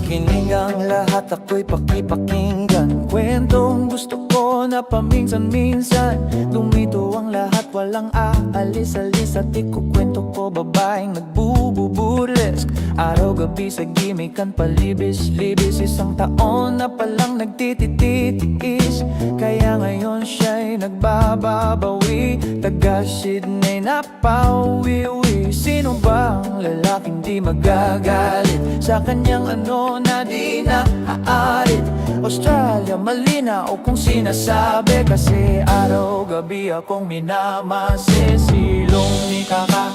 makinig ang lahat, ako'y pakipakinggan. Kwentong gusto ko na paminsan-minsan. Lumito ang lahat, walang aalis-alis. At ikukwento ko babaeng nagbububurlesk. Araw-gabi sa gimikan, palibis-libis. Isang taon na palang nagtititiis. Kaya ngayon siya'y nagbababawi. Taga-Sydney na pauwi-uwi. Sino ba ang lalaking di magagalit sa kanyang ano na di naaarit? Australia, malinaw kung sinasabi, kasi araw-gabi akong minamase. Silong ni Kaka,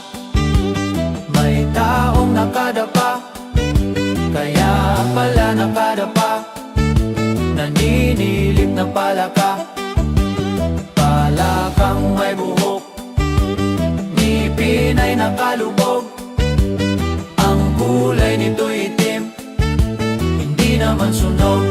may taong nakadapa, kaya pala nakadapa. Naninilip na palaka, palakang may buhok, ngipin ay nakalubog. Ang kulay nito'y itim, hindi naman sunog.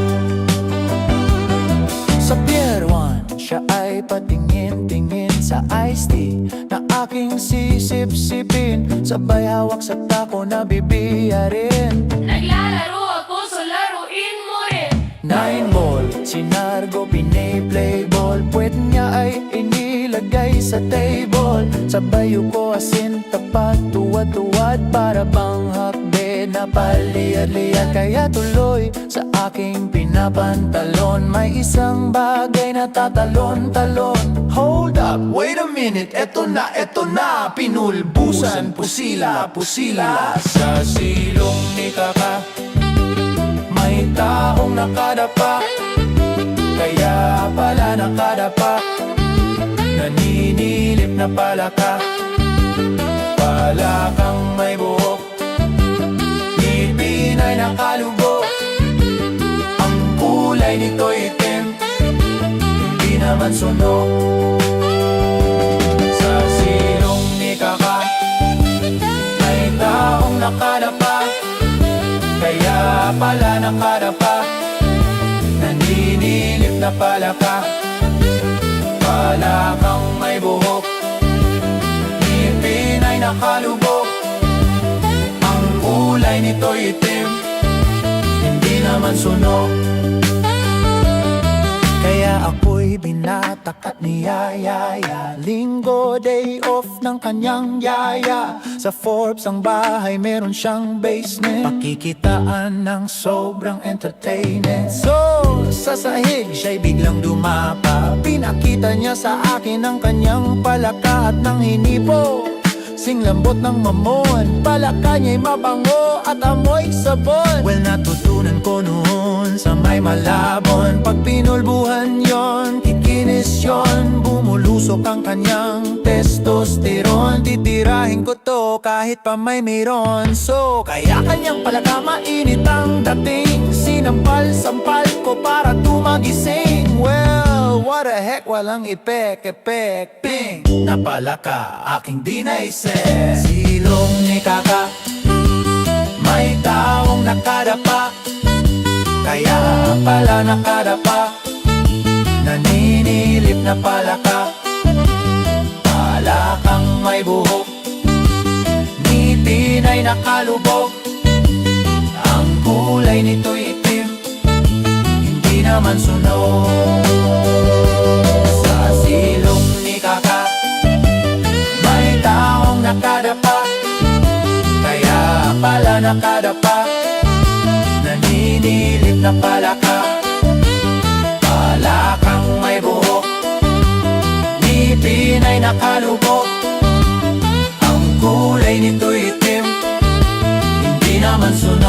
Sa Pier 1, siya ay patingin-tingin sa iced tea na aking sisip-sipin. Sabay hawak sa tako na bibiyarin. Naglalaro ako, so laruin mo rin. 9 ball, sinargo, piniplay ball. Puwet niya ay inilagay sa table. Sabay ko asin, tapat, tuwad-tuwad. Para bang hakbe na paliyad-liyad. Kaya tuloy sa aking pinapantalon, may isang bagay na tatalon-talon. Hold up, wait a minute, eto na, pinulbusan, pusila, pusila. Sa silong ni Kaka, may taong nakadapa, kaya pala nakadapa. Naninilip na palaka, palakang may buhok, ngipin ay nakalubog. Ang kulay nito'y itim, hindi naman sunog. Sa silong ni Kaka, may taong nakadapa, kaya pala nakadapa. Naninilip na palaka, palakang may buhok, ngipin ay nakalubog. Ang kulay nito'y itim, hindi naman sunog. Kaya ako'y binatak at niyayaya. Linggo, day off ng kanyang yaya. Sa Forbes ang bahay, meron siyang basement. Pakikitaan ng sobrang entertaining. So, sa sahig siya'y biglang dumapa. Pinakita niya sa akin ang kanyang palaka at ng hinipo. Singlambot ng mamon, palaka niya'y mabango at amoy sabon. Well, natutunan ko noon sa may Malabon. Pag pinulbuhan yon, kikinis yon, bumulusok ang kanyang testosterone. Titirahin ko to kahit pa may meron. So, kaya kanyang palaka mainit ang dating. Sinampal-sampal ko para tumagising. Well, what the heck, walang ipek-epek. Ping, napalaka, aking di naisip. Silong ni Kaka, may taong nakadapa, kaya pala nakadapa. Naninilip na palaka, palakang may buhok, ngipin ay nakalubog. Ang kulay nito'y itim, hindi naman sunog. Sa silong ni Kaka, may taong nakadapa, kaya pala nakadapa. Naninilip na palaka, palakang may buhok, ngipin ay nakalubog. Ang kulay nito'y itim, hindi naman sunog.